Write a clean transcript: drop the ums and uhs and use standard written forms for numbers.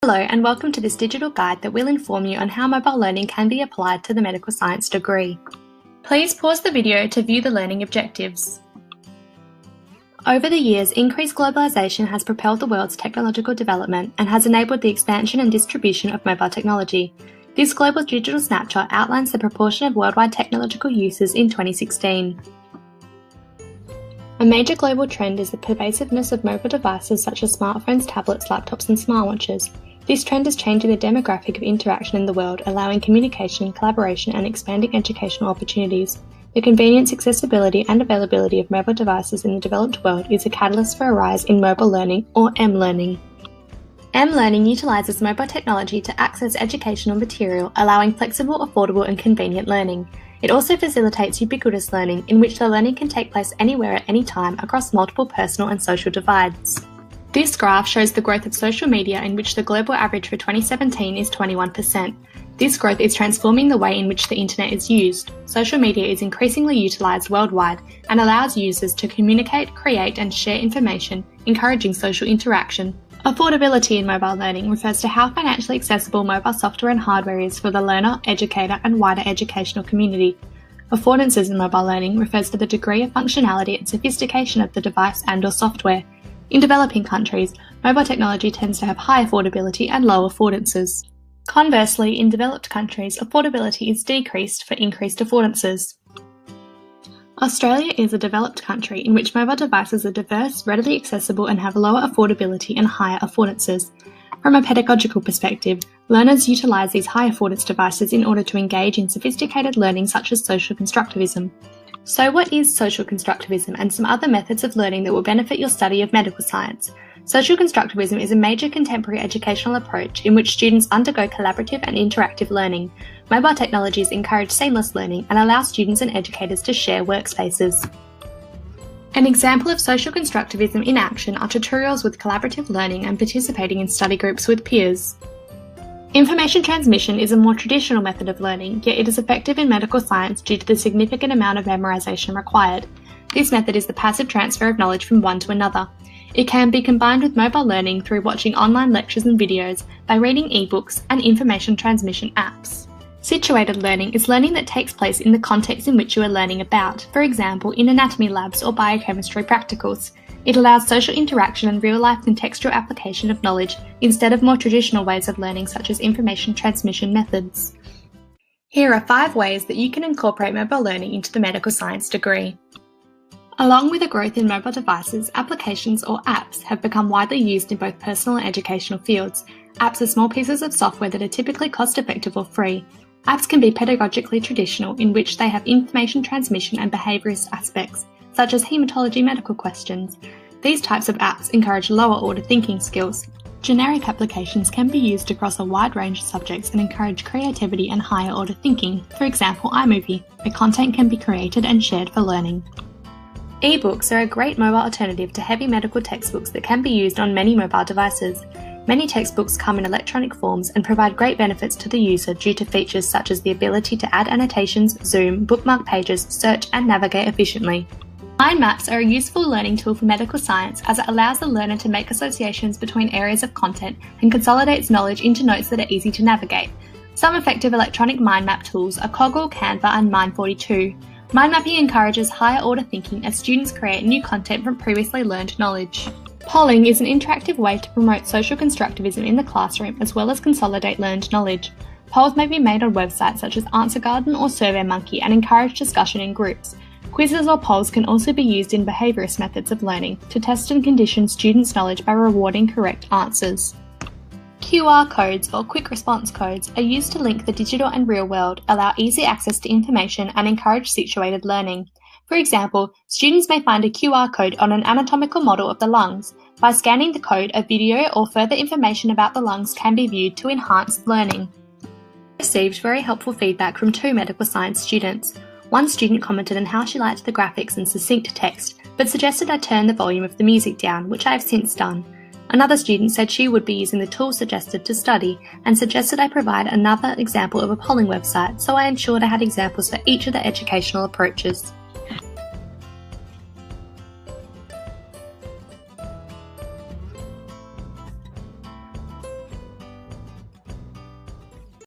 Hello and welcome to this digital guide that will inform you on how mobile learning can be applied to the medical science degree. Please pause the video to view the learning objectives. Over the years, increased globalisation has propelled the world's technological development and has enabled the expansion and distribution of mobile technology. This global digital snapshot outlines the proportion of worldwide technological uses in 2016. A major global trend is the pervasiveness of mobile devices such as smartphones, tablets, laptops and smartwatches. This trend is changing the demographic of interaction in the world, allowing communication, collaboration and expanding educational opportunities. The convenience, accessibility and availability of mobile devices in the developed world is a catalyst for a rise in mobile learning or M-learning. M-learning utilises mobile technology to access educational material, allowing flexible, affordable and convenient learning. It also facilitates ubiquitous learning, in which the learning can take place anywhere at any time across multiple personal and social divides. This graph shows the growth of social media, in which the global average for 2017 is 21%. This growth is transforming the way in which the internet is used. Social media is increasingly utilised worldwide and allows users to communicate, create and share information, encouraging social interaction. Affordability in mobile learning refers to how financially accessible mobile software and hardware is for the learner, educator and wider educational community. Affordances in mobile learning refers to the degree of functionality and sophistication of the device and/or software. In developing countries, mobile technology tends to have high affordability and low affordances. Conversely, in developed countries, affordability is decreased for increased affordances. Australia is a developed country in which mobile devices are diverse, readily accessible and have lower affordability and higher affordances. From a pedagogical perspective, learners utilise these high affordance devices in order to engage in sophisticated learning such as social constructivism. So what is social constructivism and some other methods of learning that will benefit your study of medical science? Social constructivism is a major contemporary educational approach in which students undergo collaborative and interactive learning. Mobile technologies encourage seamless learning and allow students and educators to share workspaces. An example of social constructivism in action are tutorials with collaborative learning and participating in study groups with peers. Information transmission is a more traditional method of learning, yet it is effective in medical science due to the significant amount of memorization required. This method is the passive transfer of knowledge from one to another. It can be combined with mobile learning through watching online lectures and videos, by reading ebooks and information transmission apps. Situated learning is learning that takes place in the context in which you are learning about, for example in anatomy labs or biochemistry practicals. It allows social interaction and real-life contextual application of knowledge instead of more traditional ways of learning such as information transmission methods. Here are 5 ways that you can incorporate mobile learning into the medical science degree. Along with the growth in mobile devices, applications or apps have become widely used in both personal and educational fields. Apps are small pieces of software that are typically cost-effective or free. Apps can be pedagogically traditional, in which they have information transmission and behaviourist aspects, such as haematology medical questions. These types of apps encourage lower-order thinking skills. Generic applications can be used across a wide range of subjects and encourage creativity and higher-order thinking. For example, iMovie, where content can be created and shared for learning. E-books are a great mobile alternative to heavy medical textbooks that can be used on many mobile devices. Many textbooks come in electronic forms and provide great benefits to the user due to features such as the ability to add annotations, zoom, bookmark pages, search and navigate efficiently. Mind maps are a useful learning tool for medical science as it allows the learner to make associations between areas of content and consolidates knowledge into notes that are easy to navigate. Some effective electronic mind map tools are Coggle, Canva and Mind42. Mind mapping encourages higher order thinking as students create new content from previously learned knowledge. Polling is an interactive way to promote social constructivism in the classroom as well as consolidate learned knowledge. Polls may be made on websites such as AnswerGarden or SurveyMonkey and encourage discussion in groups. Quizzes or polls can also be used in behaviourist methods of learning to test and condition students' knowledge by rewarding correct answers. QR codes or quick response codes are used to link the digital and real world, allow easy access to information and encourage situated learning. For example, students may find a QR code on an anatomical model of the lungs. By scanning the code, a video or further information about the lungs can be viewed to enhance learning. I received very helpful feedback from 2 medical science students. One student commented on how she liked the graphics and succinct text, but suggested I turn the volume of the music down, which I have since done. Another student said she would be using the tool suggested to study and suggested I provide another example of a polling website, so I ensured I had examples for each of the educational approaches.